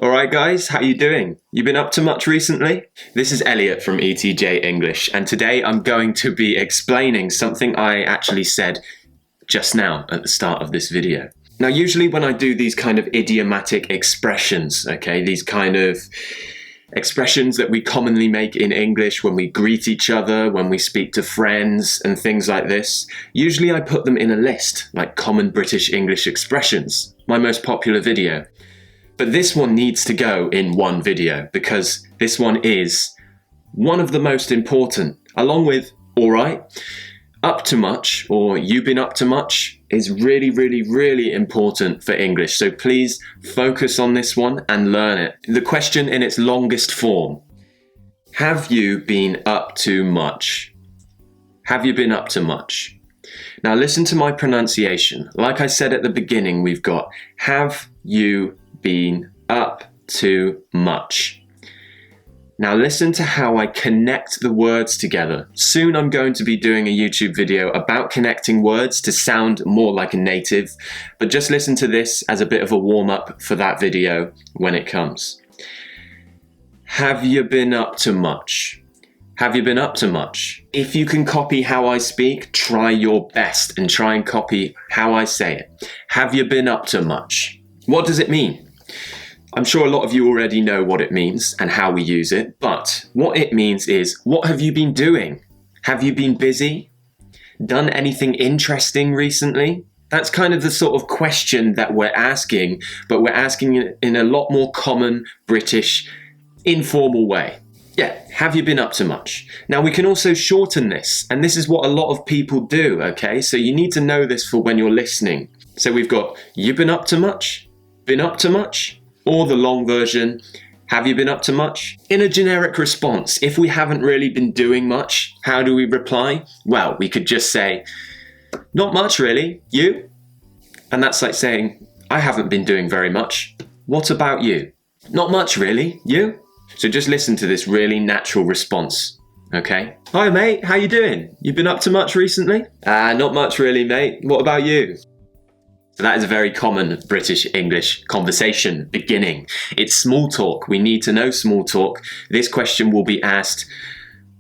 Alright guys, how you doing? You been up to much recently? This is Elliot from ETJ English, and today I'm going to be explaining something I actually said just now at the start of this video. Now usually when I do these kind of idiomatic expressions, okay, these kind of expressions that we commonly make in English when we greet each other, when we speak to friends and things like this, usually I put them in a list, like common British English expressions, my most popular video. But this one needs to go in one video because this one is one of the most important, along with alright, up to much, or you been up to much, is really, really, really important for English. So please focus on this one and learn it. The question in its longest form. Have you been up to much? Have you been up to much? Now listen to my pronunciation. Like I said at the beginning, we've got have you been up to much. Now listen to how I connect the words together. Soon I'm going to be doing a YouTube video about connecting words to sound more like a native, but just listen to this as a bit of a warm-up for that video when it comes. Have you been up to much? Have you been up to much? If you can copy how I speak, try your best and try and copy how I say it. Have you been up to much? What does it mean? I'm sure a lot of you already know what it means and how we use it, but what it means is, what have you been doing? Have you been busy? Done anything interesting recently? That's kind of the sort of question that we're asking, but we're asking it in a lot more common British, informal way. Yeah, have you been up to much? Now we can also shorten this, and this is what a lot of people do, okay? So you need to know this for when you're listening. So we've got, you been up to much? Been up to much? Or the long version, have you been up to much? In a generic response, if we haven't really been doing much, how do we reply? Well, we could just say, not much really, you? And that's like saying, I haven't been doing very much. What about you? Not much really, you? So just listen to this really natural response, okay? Hi mate, how you doing? You been up to much recently? Not much really mate, what about you? So that is a very common British English conversation beginning. It's small talk. We need to know small talk. This question will be asked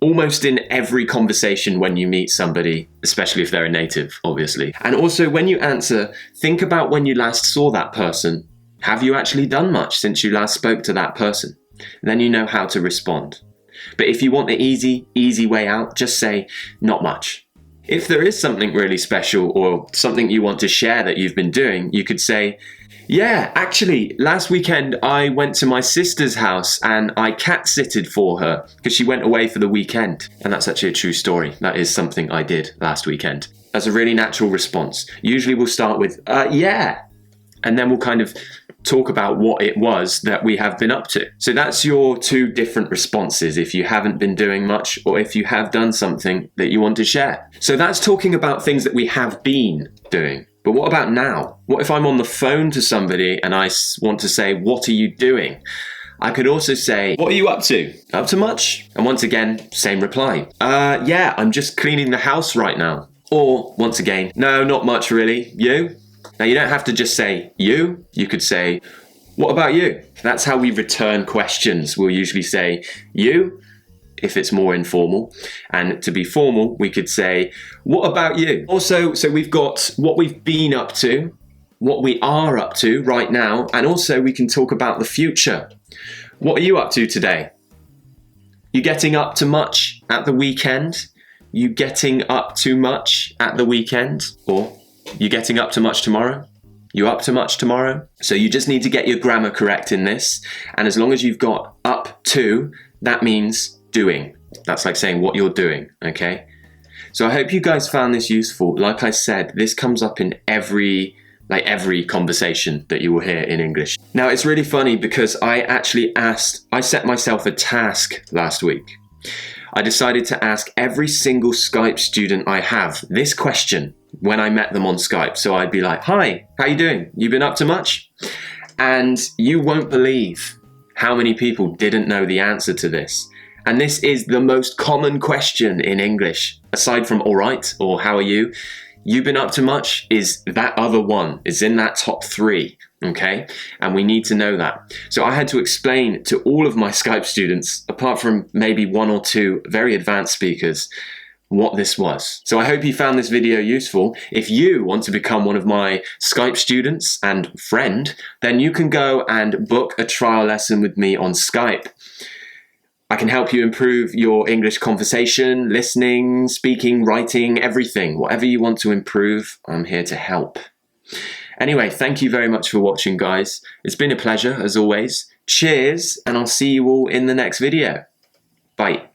almost in every conversation when you meet somebody, especially if they're a native, obviously. And also when you answer, think about when you last saw that person. Have you actually done much since you last spoke to that person? Then you know how to respond. But if you want the easy way out, just say, not much. If there is something really special or something you want to share that you've been doing, you could say, yeah, actually, last weekend I went to my sister's house and I cat-sitted for her because she went away for the weekend. And that's actually a true story. That is something I did last weekend. That's a really natural response. Usually we'll start with, yeah, and then we'll kind of talk about what it was that we have been up to. So that's your two different responses if you haven't been doing much or if you have done something that you want to share. So that's talking about things that we have been doing. But what about now? What if I'm on the phone to somebody and I want to say, what are you doing? I could also say, what are you up to? Up to much? And once again, same reply. Yeah, I'm just cleaning the house right now. Or once again, no, not much really. You? Now you don't have to just say you, you could say, what about you? That's how we return questions. We'll usually say you, if it's more informal. And to be formal, we could say, what about you? Also, so we've got what we've been up to, what we are up to right now, and also we can talk about the future. What are you up to today? You getting up to much at the weekend? You getting up to much at the weekend? Or you getting up to much tomorrow? You up to much tomorrow? So you just need to get your grammar correct in this. And as long as you've got up to, that means doing. That's like saying what you're doing, okay? So I hope you guys found this useful. Like I said, this comes up in every conversation that you will hear in English. Now it's really funny because I set myself a task last week. I decided to ask every single Skype student I have this question when I met them on Skype. So I'd be like, hi, how you doing? You been up to much? And you won't believe how many people didn't know the answer to this. And this is the most common question in English, aside from all right or how are you? You been up to much is that other one, is in that top three, Okay, and we need to know that. So I had to explain to all of my Skype students, apart from maybe one or two very advanced speakers, what this was. So I hope you found this video useful. If you want to become one of my Skype students and friend, then you can go and book a trial lesson with me on Skype. I can help you improve your English conversation, listening, speaking, writing, everything. Whatever you want to improve, I'm here to help. Anyway, thank you very much for watching, guys. It's been a pleasure, as always. Cheers, and I'll see you all in the next video. Bye.